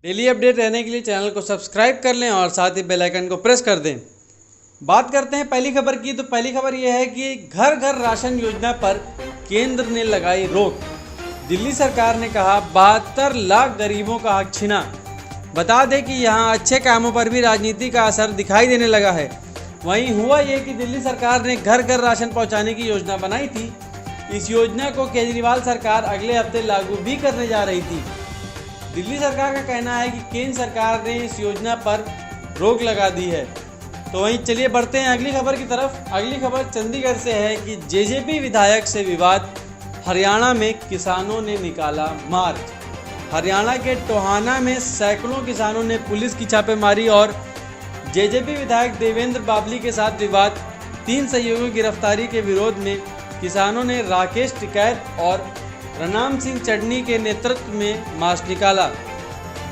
Daily update रहने के लिए चैनल को सब्सक्राइब कर लें और साथ ही बेल आइकन को प्रेस कर दें। बात करते हैं पहली खबर की, तो पहली खबर यह है कि घर घर राशन योजना पर केंद्र ने लगाई रोक। दिल्ली सरकार ने कहा 72 लाख गरीबों का हक छीना। बता दें कि यहाँ अच्छे कामों पर भी राजनीति का असर दिखाई देने लगा है। वहीं हुआ ये कि दिल्ली सरकार ने घर घर राशन पहुँचाने की योजना बनाई थी। इस योजना को केजरीवाल सरकार अगले हफ्ते लागू भी करने जा रही थी। दिल्ली सरकार का कहना है कि केंद्र सरकार ने इस योजना पर रोक लगा दी है। तो वहीं चलिए बढ़ते हैं अगली खबर की तरफ। अगली खबर चंडीगढ़ से है कि जेजेपी विधायक से विवाद, हरियाणा में किसानों ने निकाला मार्च। हरियाणा के टोहाना में सैकड़ों किसानों ने पुलिस की छापेमारी और जेजेपी विधायक देवेंद्र बाबली के साथ विवाद। 3 सहयोगियों की गिरफ्तारी के विरोध में किसानों ने राकेश टिकैत और रनाम सिंह चढ़नी के नेतृत्व में मार्च निकाला।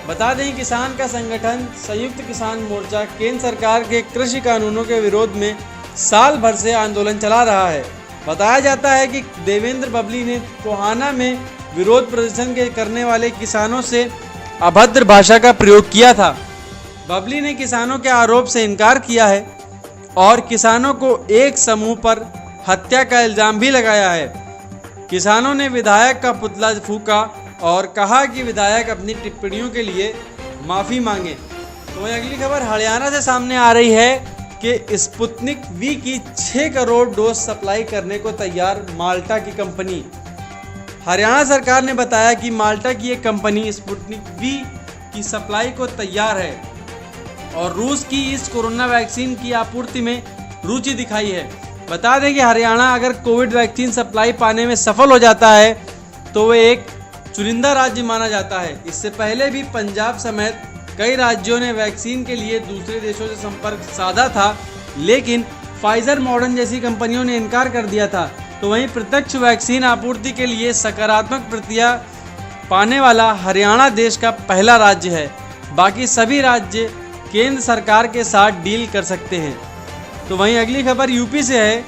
बता दें किसान का संगठन संयुक्त किसान मोर्चा केंद्र सरकार के कृषि कानूनों के विरोध में साल भर से आंदोलन चला रहा है। बताया जाता है कि देवेंद्र बबली ने टोहाना में विरोध प्रदर्शन करने वाले किसानों से अभद्र भाषा का प्रयोग किया था। बबली ने किसानों के आरोप से इनकार किया है और किसानों को एक समूह पर हत्या का इल्जाम भी लगाया है। किसानों ने विधायक का पुतला फूंका और कहा कि विधायक अपनी टिप्पणियों के लिए माफ़ी मांगे। तो वहीं अगली खबर हरियाणा से सामने आ रही है कि स्पुतनिक वी की 6 करोड़ डोज सप्लाई करने को तैयार माल्टा की कंपनी। हरियाणा सरकार ने बताया कि माल्टा की एक कंपनी स्पुतनिक वी की सप्लाई को तैयार है और रूस की इस कोरोना वैक्सीन की आपूर्ति में रुचि दिखाई है। बता दें कि हरियाणा अगर कोविड वैक्सीन सप्लाई पाने में सफल हो जाता है तो वह एक चुनिंदा राज्य माना जाता है। इससे पहले भी पंजाब समेत कई राज्यों ने वैक्सीन के लिए दूसरे देशों से संपर्क साधा था, लेकिन फाइजर मॉडर्न जैसी कंपनियों ने इनकार कर दिया था। तो वहीं प्रत्यक्ष वैक्सीन आपूर्ति के लिए सकारात्मक प्रतिक्रिया पाने वाला हरियाणा देश का पहला राज्य है। बाकी सभी राज्य केंद्र सरकार के साथ डील कर सकते हैं। तो वहीं अगली खबर यूपी से है।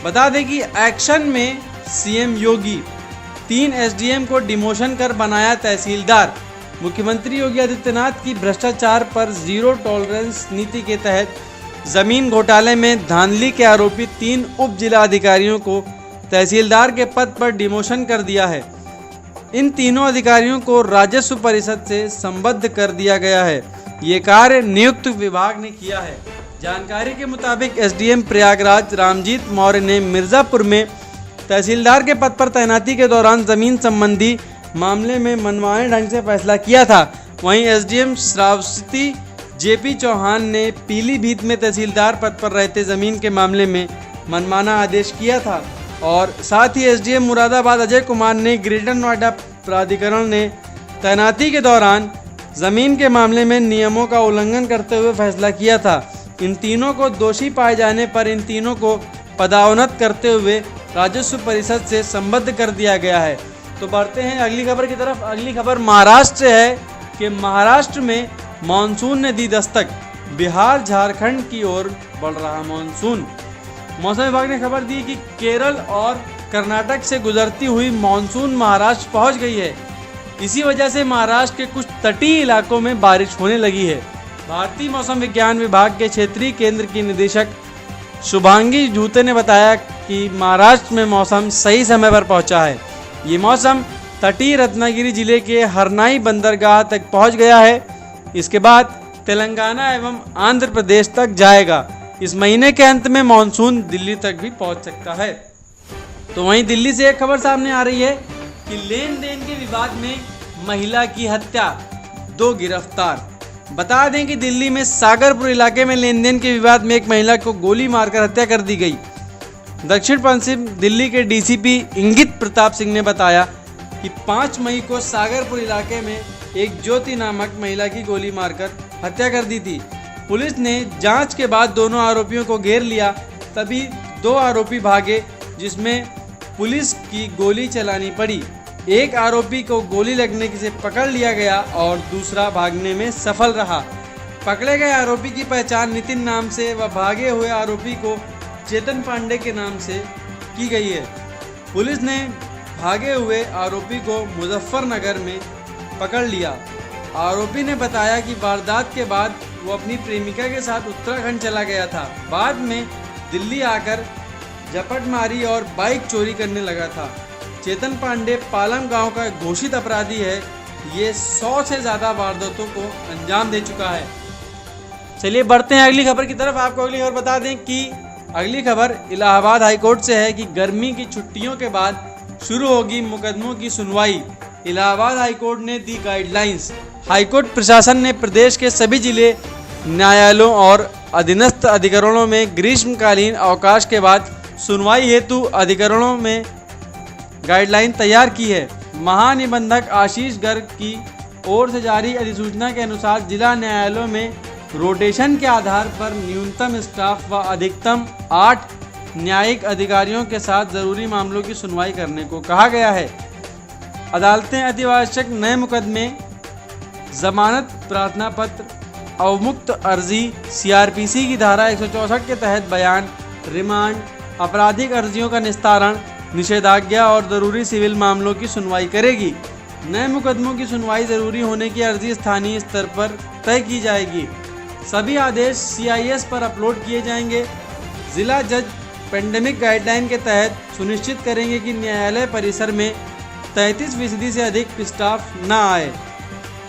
बता दें कि एक्शन में सीएम योगी 3 एसडीएम को डिमोशन कर बनाया तहसीलदार। मुख्यमंत्री योगी आदित्यनाथ की भ्रष्टाचार पर जीरो टॉलरेंस नीति के तहत जमीन घोटाले में धांधली के आरोपी 3 उप जिला अधिकारियों को तहसीलदार के पद पर डिमोशन कर दिया है। इन तीनों अधिकारियों को राजस्व परिषद से संबद्ध कर दिया गया है। ये कार्य नियुक्त विभाग ने किया है। जानकारी के मुताबिक एसडीएम प्रयागराज रामजीत मौर्य ने मिर्जापुर में तहसीलदार के पद पर तैनाती के दौरान जमीन संबंधी मामले में मनमाने ढंग से फैसला किया था। वहीं एसडीएम श्रावस्ती जेपी चौहान ने पीलीभीत में तहसीलदार पद पर रहते जमीन के मामले में मनमाना आदेश किया था। और साथ ही एसडीएम मुरादाबाद अजय कुमार ने ग्रेटर नोएडा प्राधिकरण ने तैनाती के दौरान जमीन के मामले में नियमों का उल्लंघन करते हुए फैसला किया था। इन तीनों को दोषी पाए जाने पर इन तीनों को पदोन्नत करते हुए राजस्व परिषद से संबद्ध कर दिया गया है। तो बढ़ते हैं अगली खबर की तरफ। अगली खबर महाराष्ट्र से है कि महाराष्ट्र में मानसून ने दी दस्तक। बिहार झारखंड की ओर बढ़ रहा मानसून। मौसम विभाग ने खबर दी कि केरल और कर्नाटक से गुजरती हुई मानसून महाराष्ट्र पहुंच गई है। इसी वजह से महाराष्ट्र के कुछ तटीय इलाकों में बारिश होने लगी है। भारतीय मौसम विज्ञान विभाग के क्षेत्रीय केंद्र की निदेशक शुभांगी जूते ने बताया कि महाराष्ट्र में मौसम सही समय पर पहुंचा है। ये मौसम तटीय रत्नागिरी जिले के हरनाई बंदरगाह तक पहुंच गया है। इसके बाद तेलंगाना एवं आंध्र प्रदेश तक जाएगा। इस महीने के अंत में मानसून दिल्ली तक भी पहुंच सकता है। तो वहीं दिल्ली से एक खबर सामने आ रही है कि लेन देन के विवाद में महिला की हत्या, 2 गिरफ्तार। बता दें कि दिल्ली में सागरपुर इलाके में लेन देन के विवाद में एक महिला को गोली मारकर हत्या कर दी गई। दक्षिण पश्चिम दिल्ली के डीसीपी इंगित प्रताप सिंह ने बताया कि 5 मई को सागरपुर इलाके में एक ज्योति नामक महिला की गोली मारकर हत्या कर दी थी। पुलिस ने जांच के बाद दोनों आरोपियों को घेर लिया। तभी 2 आरोपी भागे, जिसमें पुलिस की गोली चलानी पड़ी। एक आरोपी को गोली लगने से पकड़ लिया गया और दूसरा भागने में सफल रहा। पकड़े गए आरोपी की पहचान नितिन नाम से व भागे हुए आरोपी को चेतन पांडे के नाम से की गई है। पुलिस ने भागे हुए आरोपी को मुजफ्फरनगर में पकड़ लिया। आरोपी ने बताया कि वारदात के बाद वो अपनी प्रेमिका के साथ उत्तराखंड चला गया था। बाद में दिल्ली आकर झपट मारी और बाइक चोरी करने लगा था। चेतन पांडे पालम गांव का घोषित अपराधी है। ये 100 से ज़्यादा वारदातों को अंजाम दे चुका है। चलिए बढ़ते हैं अगली खबर की तरफ। आपको अगली खबर बता दें कि अगली खबर इलाहाबाद हाईकोर्ट से है कि गर्मी की छुट्टियों के बाद शुरू होगी मुकदमों की सुनवाई। इलाहाबाद हाईकोर्ट ने दी गाइडलाइंस। हाईकोर्ट प्रशासन ने प्रदेश के सभी जिले न्यायालयों और अधीनस्थ अधिकरणों में ग्रीष्मकालीन अवकाश के बाद सुनवाई हेतु अधिकरणों में गाइडलाइन तैयार की है। महानिबंधक आशीष गर्ग की ओर से जारी अधिसूचना के अनुसार जिला न्यायालयों में रोटेशन के आधार पर न्यूनतम स्टाफ व अधिकतम 8 न्यायिक अधिकारियों के साथ जरूरी मामलों की सुनवाई करने को कहा गया है। अदालतें अतिआवश्यक नए मुकदमे, जमानत प्रार्थना पत्र, अवमुक्त अर्जी, सीआरपीसी की धारा 164 के तहत बयान, रिमांड, आपराधिक अर्जियों का निस्तारण, निषेधाज्ञा और जरूरी सिविल मामलों की सुनवाई करेगी। नए मुकदमों की सुनवाई जरूरी होने की अर्जी स्थानीय स्तर पर तय की जाएगी। सभी आदेश CIS पर अपलोड किए जाएंगे। जिला जज पेंडेमिक गाइडलाइन के तहत सुनिश्चित करेंगे कि न्यायालय परिसर में 33% से अधिक स्टाफ न आए।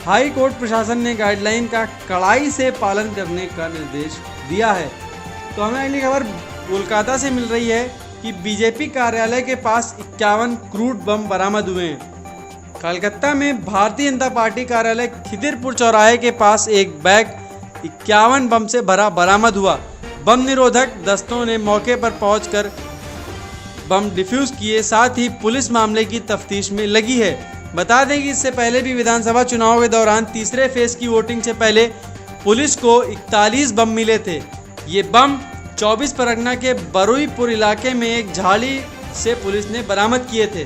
हाई कोर्ट प्रशासन ने गाइडलाइन का कड़ाई से पालन करने का निर्देश दिया है। तो हमें अगली खबर कोलकाता से मिल रही है कि बीजेपी कार्यालय के पास 51 क्रूड बम बरामद हुए हैं। कलकत्ता में भारतीय जनता पार्टी कार्यालय खिदिरपुर चौराहे के पास एक बैग 51 बम से भरा बरामद हुआ। बम निरोधक दस्तों ने मौके पर पहुंचकर बम डिफ्यूज किए। साथ ही पुलिस मामले की तफ्तीश में लगी है। बता दें कि इससे पहले भी विधानसभा चुनाव के दौरान तीसरे फेज की वोटिंग से पहले पुलिस को 41 बम मिले थे। ये बम 24 परगना के बरुईपुर इलाके में एक झाड़ी से पुलिस ने बरामद किए थे।